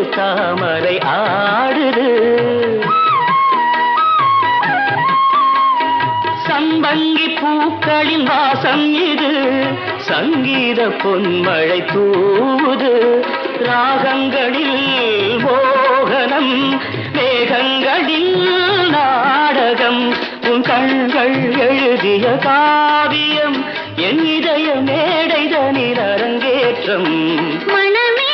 தாமரை ஆடுது. சம்பங்கி பூக்களின் வாசம் இது, சங்கீத பொன்மழை தூவுது. ராகங்களில் மோகனம், மேகங்களில் நாடகம். உன் கண்கள் எழுதிய காவியம், என் இதய மேடைதனில் அரங்கேற்றம். மனமே